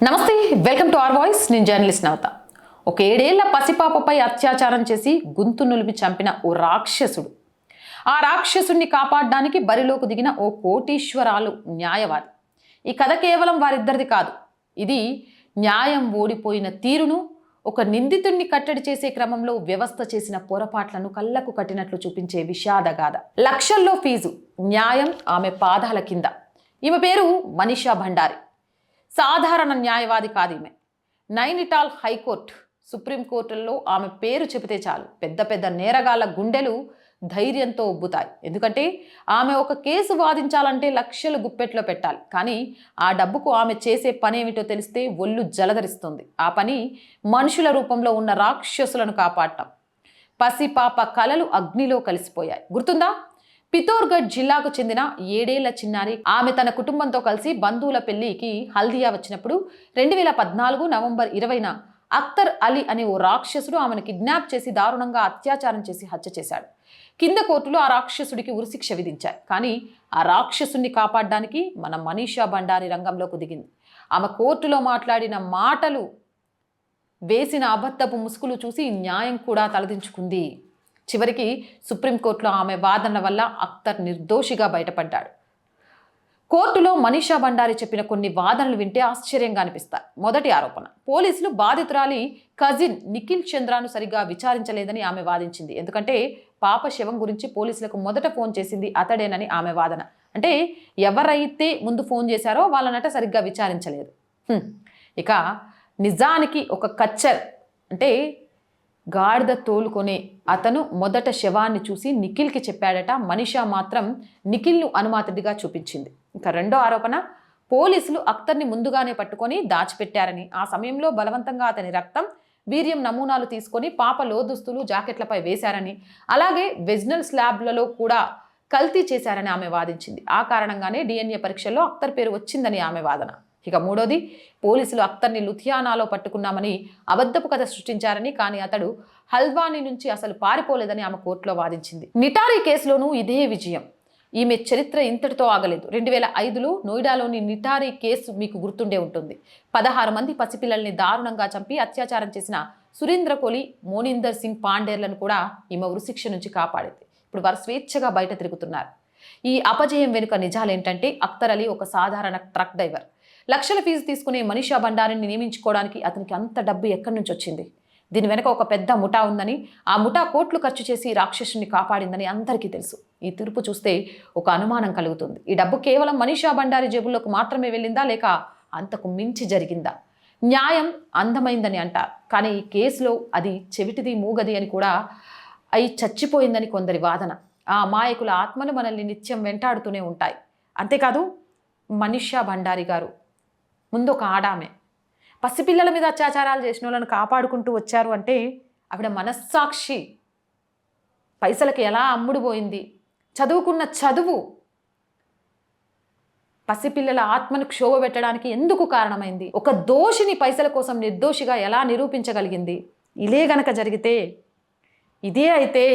నమస్తే, welcome to our voice. నేను journalist నవత. ఒక 7 ఏళ్ల పసిపాపపై అత్యాచారం చేసి గొంతు నులిపి చంపిన ఓ రాక్షసుడు. ఆ రాక్షసుడిని కాపాడడానికి బరిలోకి దిగిన ఓ కోటీశ్వరాలు న్యాయవాది. ఈ కథ కేవలం వారిద్దరిది కాదు. ఇది న్యాయం ఓడిపోయిన తీరును, ఒక నిందితుడిని కట్టడి చేసే క్రమంలో వ్యవస్థ చేసిన పొరపాట్లను కళ్ళకు కట్టినట్లు చూపించే విషాదగాథ. లక్షల్లో ఫీజు, న్యాయం ఆమె పాదాల కింద. ఈమె పేరు మనీషా భండారి. సాధారణ న్యాయవాది కాదు ఈమె. నైనిటాల్ హైకోర్టు, సుప్రీంకోర్టుల్లో ఆమె పేరు చెబితే చాలు పెద్ద పెద్ద నేరగాళ్ల గుండెలు ధైర్యంతో ఉబ్బుతాయి. ఎందుకంటే ఆమె ఒక కేసు వాదించాలంటే లక్షలు గుప్పెట్లో పెట్టాలి. కానీ ఆ డబ్బుకు ఆమె చేసే పని ఏమిటో తెలిస్తే ఒళ్ళు జలధరిస్తుంది. ఆ పని మనుషుల రూపంలో ఉన్న రాక్షసులను కాపాడటం. పసిపాప కలలు అగ్నిలో కలిసిపోయాయి. గుర్తుందా? పితోర్గఢ్ జిల్లాకు చెందిన 7 ఏళ్ల చిన్నారి. ఆమె తన కుటుంబంతో కలిసి బంధువుల పెళ్లికి హల్దియా వచ్చినప్పుడు 2014 నవంబర్ 20న అఖ్తర్ అలీ అనే ఓ రాక్షసుడు ఆమెను కిడ్నాప్ చేసి దారుణంగా అత్యాచారం చేసి హత్య చేశాడు. కింద కోర్టులో ఆ రాక్షసుడికి ఉరిశిక్ష విధించాయి. కానీ ఆ రాక్షసుని కాపాడడానికి మన మనీషా భండారి రంగంలోకి దిగింది. ఆమె కోర్టులో మాట్లాడిన మాటలు, వేసిన అబద్ధపు ముసుగులు చూసి న్యాయం కూడా తలదించుకుంది. చివరికి సుప్రీంకోర్టులో ఆమె వాదనల వల్ల అఖ్తర్ నిర్దోషిగా బయటపడ్డాడు. కోర్టులో మనీషా భండారి చెప్పిన కొన్ని వాదనలు వింటే ఆశ్చర్యంగా అనిపిస్తాయి. మొదటి ఆరోపణ, పోలీసులు బాధితురాలి కజిన్ నిఖిల్ చంద్రాను సరిగా విచారించలేదని ఆమె వాదించింది. ఎందుకంటే పాప శవం గురించి పోలీసులకు మొదట ఫోన్ చేసింది అతడేనని ఆమె వాదన. అంటే ఎవరైతే ముందు ఫోన్ చేశారో వాళ్ళనట సరిగ్గా విచారించలేదు. ఇక నిజానికి ఒక కచ్చర్, అంటే గాడిద తోలుకొనే అతను మొదట శవాన్ని చూసి నిఖిల్కి చెప్పాడట. మనీషా మాత్రం నిఖిల్ను అనుమాతుడిగా చూపించింది. ఇంకా రెండో ఆరోపణ, పోలీసులు అఖ్తర్ని ముందుగానే పట్టుకొని దాచిపెట్టారని, ఆ సమయంలో బలవంతంగా అతని రక్తం, వీర్యం నమూనాలు తీసుకొని పాప లోదుస్తులు, జాకెట్లపై వేశారని, అలాగే వెజినల్ స్లాబ్లలో కూడా కల్తీ చేశారని ఆమె వాదించింది. ఆ కారణంగానే DNA పరీక్షల్లో అఖ్తర్ పేరు వచ్చిందని ఆమె వాదన. ఇక మూడోది, పోలీసులు అఖ్తర్ని లుధియానాలో పట్టుకున్నామని అబద్ధపు కథ సృష్టించారని, కానీ అతడు హల్ద్వానీ నుంచి అసలు పారిపోలేదని ఆమె కోర్టులో వాదించింది. నిటారీ కేసులోనూ ఇదే విజయం. ఈమె చరిత్ర ఇంతటితో ఆగలేదు. 2005లో నోయిడాలోని నిటారీ కేసు మీకు గుర్తుండే ఉంటుంది. 16 మంది పసిపిల్లల్ని దారుణంగా చంపి అత్యాచారం చేసిన సురేంద్ర కోలి, మోనిందర్ సింగ్ పాండేర్లను కూడా ఈమె ఉరిశిక్ష నుంచి కాపాడింది. ఇప్పుడు వారు స్వేచ్ఛగా బయట తిరుగుతున్నారు. ఈ అపజయం వెనుక నిజాలేంటంటే, అఖ్తర్ అలీ ఒక సాధారణ ట్రక్ డ్రైవర్. లక్షల ఫీజు తీసుకునే మనీషా భండారిని నియమించుకోవడానికి అతనికి అంత డబ్బు ఎక్కడి నుంచి వచ్చింది? దీని వెనక ఒక పెద్ద ముఠా ఉందని, ఆ ముఠా కోట్లు ఖర్చు చేసి రాక్షసుని కాపాడిందని అందరికీ తెలుసు. ఈ తీర్పు చూస్తే ఒక అనుమానం కలుగుతుంది. ఈ డబ్బు కేవలం మనీషా భండారి జేబుల్లోకి మాత్రమే వెళ్ళిందా, లేక అంతకు మించి జరిగిందా? న్యాయం అందమైందని అంటారు, కానీ ఈ కేసులో అది చెవిటిది మూగది అని కూడా అయి చచ్చిపోయిందని కొందరి వాదన. ఆ అమాయకుల ఆత్మలు మనల్ని నిత్యం వెంటాడుతూనే ఉంటాయి. అంతేకాదు, మనీషా భండారి గారు ముందు ఒక ఆడామె, పసిపిల్లల మీద అత్యాచారాలు చేసిన వాళ్ళని కాపాడుకుంటూ వచ్చారు అంటే ఆవిడ మనస్సాక్షి పైసలకి ఎలా అమ్ముడుపోయింది? చదువుకున్న చదువు పసిపిల్లల ఆత్మను క్షోభ పెట్టడానికి ఎందుకు కారణమైంది? ఒక దోషిని పైసల కోసం నిర్దోషిగా ఎలా నిరూపించగలిగింది? ఇదే గనక జరిగితే, ఇదే అయితే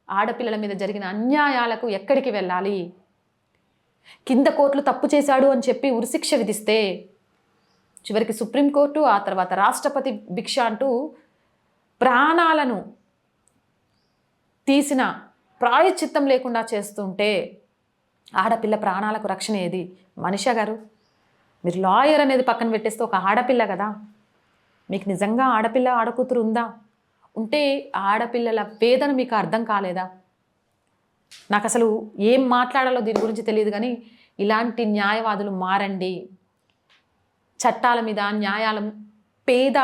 ఆడపిల్లల మీద జరిగిన అన్యాయాలకు ఎక్కడికి వెళ్ళాలి? కింద కోర్టులు తప్పు చేశాడు అని చెప్పి ఉరిశిక్ష విధిస్తే, చివరికి సుప్రీంకోర్టు, ఆ తర్వాత రాష్ట్రపతి భిక్ష అంటూ ప్రాణాలను తీసిన ప్రాయశ్చిత్తం లేకుండా చేస్తుంటే ఆడపిల్ల ప్రాణాలకు రక్షణ ఏది? మనీషా గారు, మీరు లాయర్ అనేది పక్కన పెట్టేస్తే ఒక ఆడపిల్ల కదా, మీకు నిజంగా ఆడపిల్ల ఆడకూతురు ఉందా? ఉంటే ఆడపిల్లల వేదన మీకు అర్థం కాలేదా? నాకు అసలు ఏం మాట్లాడాలో దీని గురించి తెలియదు. కానీ ఇలాంటి న్యాయవాదులు మారండి. చట్టాల మీద, న్యాయాల పేద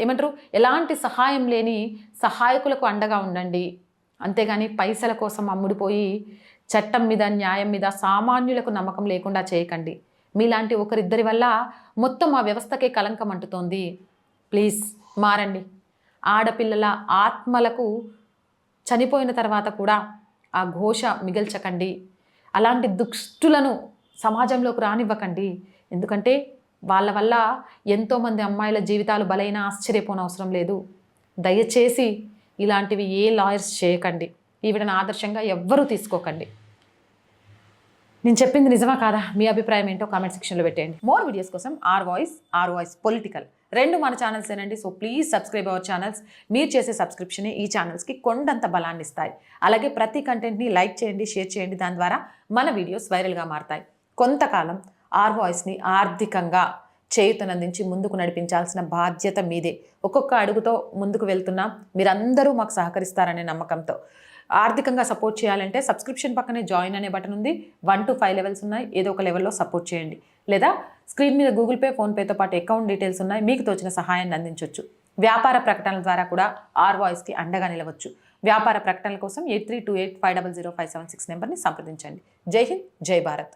ఏమంటారు, ఎలాంటి సహాయం లేని సహాయకులకు అండగా ఉండండి. అంతేగాని పైసల కోసం అమ్ముడిపోయి చట్టం మీద, న్యాయం మీద సామాన్యులకు నమ్మకం లేకుండా చేయకండి. మీలాంటి ఒకరిద్దరి వల్ల మొత్తం ఆ వ్యవస్థకే కలంకం అంటుతోంది. ప్లీజ్ మారండి. ఆడపిల్లల ఆత్మలకు చనిపోయిన తర్వాత కూడా ఆ ఘోష మిగల్చకండి. అలాంటి దుష్టులను సమాజంలోకి రానివ్వకండి. ఎందుకంటే వాళ్ళ వల్ల ఎంతోమంది అమ్మాయిల జీవితాలు బలైనా ఆశ్చర్యపోనవసరం లేదు. దయచేసి ఇలాంటివి ఏ లాయర్స్ చేయకండి. ఈవిడని ఆదర్శంగా ఎవ్వరూ తీసుకోకండి. నేను చెప్పింది నిజమా కాదా? మీ అభిప్రాయం ఏంటో కామెంట్ సెక్షన్లో పెట్టేయండి. మోర్ వీడియోస్ కోసం ఆర్ వాయిస్ పొలిటికల్ రెండు మన ఛానల్సేనండి. So please subscribe our channels. మీరు చేసే సబ్స్క్రిప్షనే ఈ ఛానల్స్కి కొండంత బలాన్ని ఇస్తాయి. అలాగే ప్రతి కంటెంట్ని లైక్ చేయండి, షేర్ చేయండి. దాని ద్వారా మన వీడియోస్ వైరల్గా మారతాయి. కొంతకాలం ఆర్ వాయిస్ని ఆర్థికంగా చేయుతనందించి ముందుకు నడిపించాల్సిన బాధ్యత మీదే. ఒక్కొక్క అడుగుతో ముందుకు వెళ్తున్నా మీరందరూ మాకు సహకరిస్తారనే నమ్మకంతో. ఆర్థికంగా సపోర్ట్ చేయాలంటే సబ్స్క్రిప్షన్ పక్కనే జాయిన్ అనే బటన్ ఉంది. 1 to 5 లెవెల్స్ ఉన్నాయి. ఏదో ఒక లెవెల్లో సపోర్ట్ చేయండి. లేదా స్క్రీన్ మీద గూగుల్ పే, ఫోన్పేతో పాటు అకౌంట్ డీటెయిల్స్ ఉన్నాయి. మీకు తోచిన సహాయాన్ని అందించవచ్చు. వ్యాపార ప్రకటనల ద్వారా కూడా ఆర్ వాయిస్కి అండగా నిలవచ్చు. వ్యాపార ప్రకటనల కోసం 8328500576 నెంబర్ని సంప్రదించండి. జై హింద్, జై భారత్.